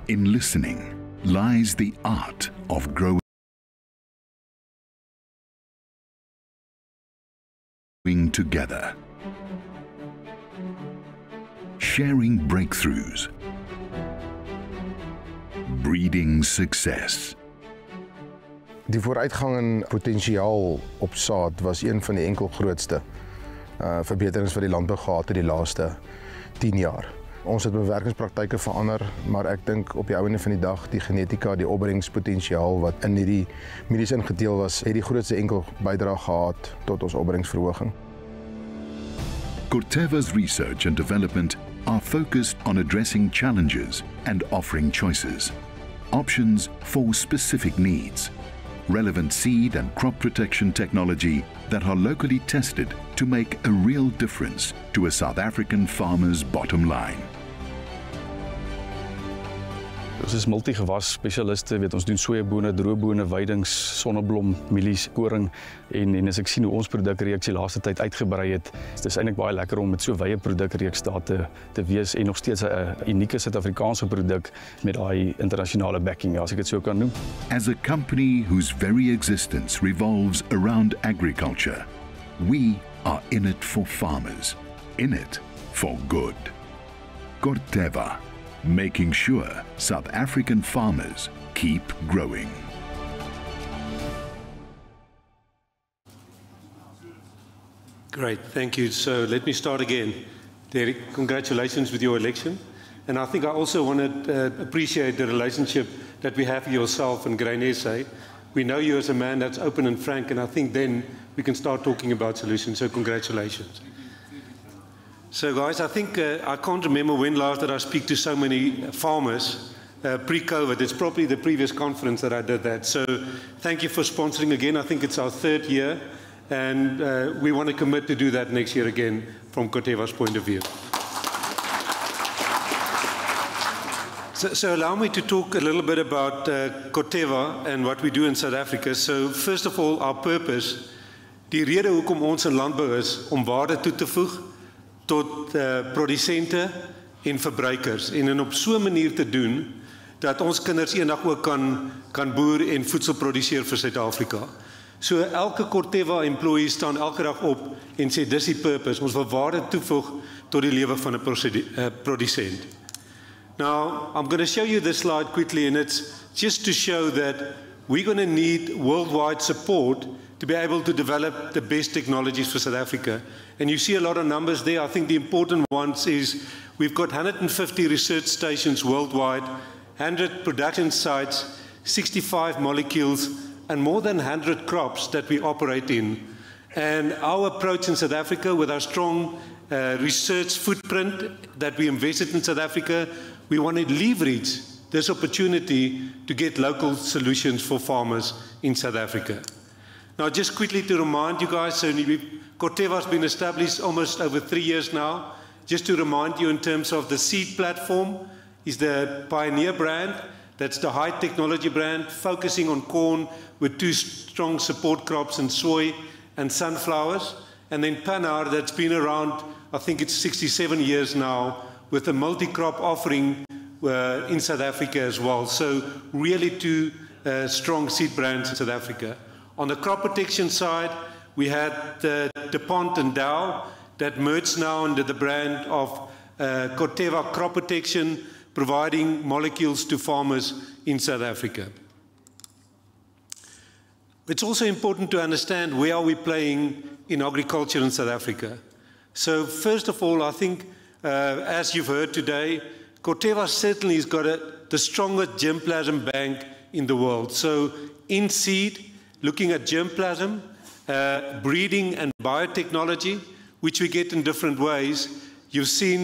In listening lies the art of growing together, sharing breakthroughs, breeding success. Die vooruitgang in potensiaal op saad was een van die enkel grootste verbeterings wat die landbou gehad het die laaste 10 jaar. Ons het bewerkingspraktyke verander, maar ek dink op die einde van die dag die genetika, die opbrengspotensiaal wat in hierdie mielies ingedeel was, het die grootste enkel bydrae gehad tot ons opbrengsverhoging. Corteva's research and development are focused on addressing challenges and offering choices, options for specific needs, relevant seed and crop protection technology that are locally tested to make a real difference to a South African farmer's bottom line. Ons is multigewas spesialiste, ons doen sojabone, droëbone, weidings, sonneblom, mielies, koring en as ek sien hoe ons produkreeks die laaste tyd uitgebrei het, is dit eintlik baie lekker om met so wye produkreeks daar te wees en nog steeds 'n unieke Suid-Afrikaanse produk met daai internasionale backing, as ek dit so kan noem. As a company whose very existence revolves around agriculture, we are in it for farmers, in it for good. Corteva, making sure South African farmers keep growing. Great, thank you. So let me start again. Derek, congratulations with your election. And I think I also want to appreciate the relationship that we have with yourself and Grain SA. We know you as a man that's open and frank, and I think then we can start talking about solutions. So congratulations. So guys, I think I can't remember when last did I speak to so many farmers pre-COVID. It's probably the previous conference that I did that. So thank you for sponsoring again. I think it's our 3rd year, and we want to commit to do that next year again from Corteva's point of view. So allow me to talk a little bit about Corteva and what we do in South Africa. So first of all, our purpose, die rede hoekom ons in landbou is om waarde toe te voeg tot produsente en verbruikers en op so 'n manier te doen dat ons kinders eendag ook kan boer en voedsel produseer vir Suid-Afrika. So elke Corteva employee staan elke dag op en sê dis die purpose, ons wil waarde toevoeg tot die lewe van 'n produsent. Now, I'm going to show you this slide quickly, and it's just to show that we're going to need worldwide support to be able to develop the best technologies for South Africa. And you see a lot of numbers there. I think the important ones is we've got 150 research stations worldwide, 100 production sites, 65 molecules, and more than 100 crops that we operate in. And our approach in South Africa, with our strong research footprint that we invested in South Africa, we want to leverage this opportunity to get local solutions for farmers in South Africa. Now, just quickly to remind you guys, so Corteva has been established almost over 3 years now. Just to remind you in terms of the seed platform, is the Pioneer brand. That's the high technology brand, focusing on corn with 2 strong support crops in soy and sunflowers. And then Panar, that's been around, I think it's 67 years now, with a multi-crop offering in South Africa as well. So really 2 strong seed brands in South Africa. On the crop protection side, we had DuPont and Dow that merged now under the brand of Corteva Crop Protection, providing molecules to farmers in South Africa. It's also important to understand where are we playing in agriculture in South Africa. So first of all, I think, as you've heard today, Corteva certainly has got the strongest germplasm bank in the world. So in seed, looking at germplasm, breeding and biotechnology, which we get in different ways. You'll see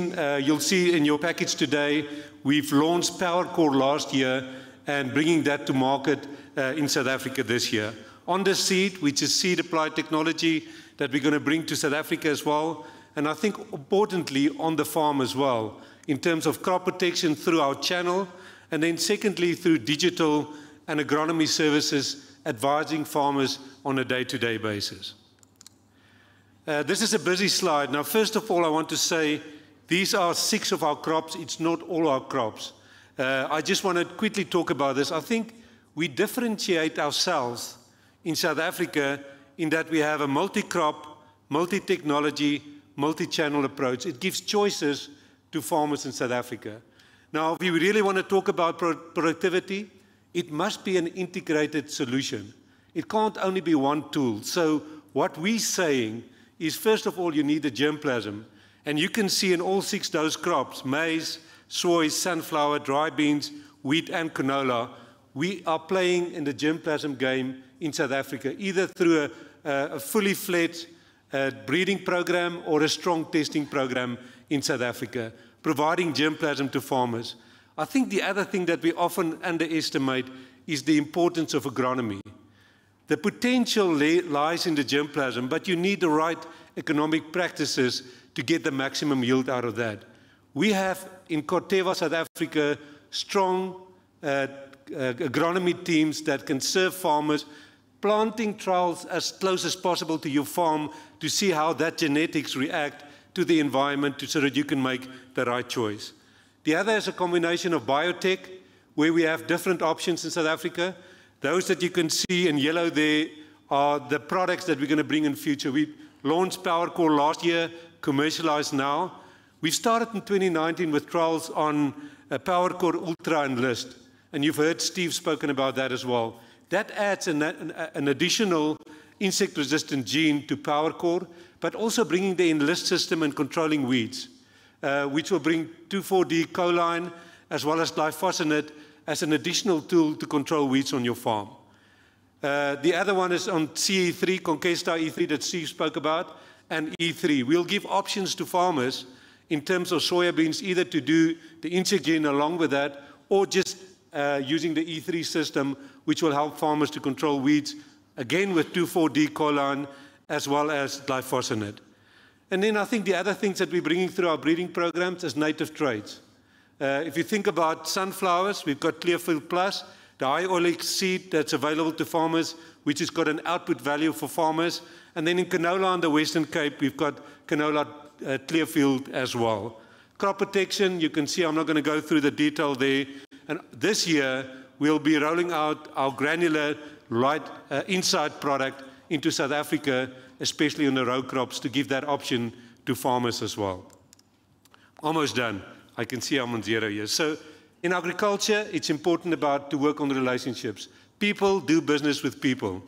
in your package today, we've launched PowerCore last year and bringing that to market in South Africa this year. On the seed, which is seed applied technology that we're going to bring to South Africa as well. And I think importantly on the farm as well, in terms of crop protection through our channel, and then secondly through digital and agronomy services, advising farmers on a day-to-day basis. This is a busy slide. Now, first of all, I want to say these are 6 of our crops. It's not all our crops. I just want to quickly talk about this. I think we differentiate ourselves in South Africa in that we have a multi-crop, multi-technology, multi-channel approach. It gives choices to farmers in South Africa. Now, if we really want to talk about productivity, it must be an integrated solution. It can't only be one tool. So what we're saying is, first of all, you need a germplasm. And you can see in all 6 dose crops, maize, soy, sunflower, dry beans, wheat, and canola, we are playing in the germplasm game in South Africa, either through a fully fledged breeding program or a strong testing program in South Africa, providing germplasm to farmers. I think the other thing that we often underestimate is the importance of agronomy. The potential lies in the germplasm, but you need the right economic practices to get the maximum yield out of that. We have in Corteva, South Africa, strong agronomy teams that can serve farmers, planting trials as close as possible to your farm to see how that genetics react to the environment so that you can make the right choice. The other is a combination of biotech, where we have different options in South Africa. Those that you can see in yellow there are the products that we're going to bring in future. We launched PowerCore last year, commercialized now. We started in 2019 with trials on PowerCore Ultra and List, and you've heard Steve spoken about that as well. That adds an additional insect-resistant gene to PowerCore, but also bringing the Enlist system and controlling weeds, which will bring 2,4-D choline as well as glyphosate as an additional tool to control weeds on your farm. The other one is on CE3, Conquesta E3 that Steve spoke about, and E3. We'll give options to farmers in terms of soybeans, either to do the insect gene along with that, or just using the E3 system, which will help farmers to control weeds, again with 2,4-D choline, as well as glyphosate. And then I think the other things that we're bringing through our breeding programs is native traits. If you think about sunflowers, we've got Clearfield Plus, the high oleic seed that's available to farmers, which has got an output value for farmers. And then in canola on the Western Cape, we've got canola Clearfield as well. Crop protection, you can see I'm not going to go through the detail there. And this year, we'll be rolling out our granular light inside product into South Africa, especially on the row crops, to give that option to farmers as well. Almost done. I can see I'm on 0 here. So in agriculture, it's important to work on the relationships. People do business with people.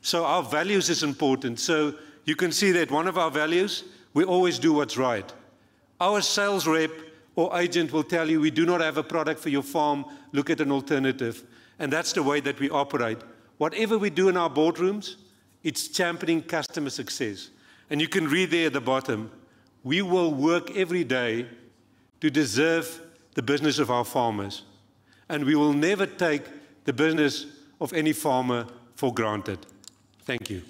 So our values is important. So you can see that one of our values, we always do what's right. Our sales rep or agent will tell you, we do not have a product for your farm, look at an alternative. And that's the way that we operate. Whatever we do in our boardrooms, it's championing customer success. And you can read there at the bottom, we will work every day to deserve the business of our farmers. And we will never take the business of any farmer for granted. Thank you.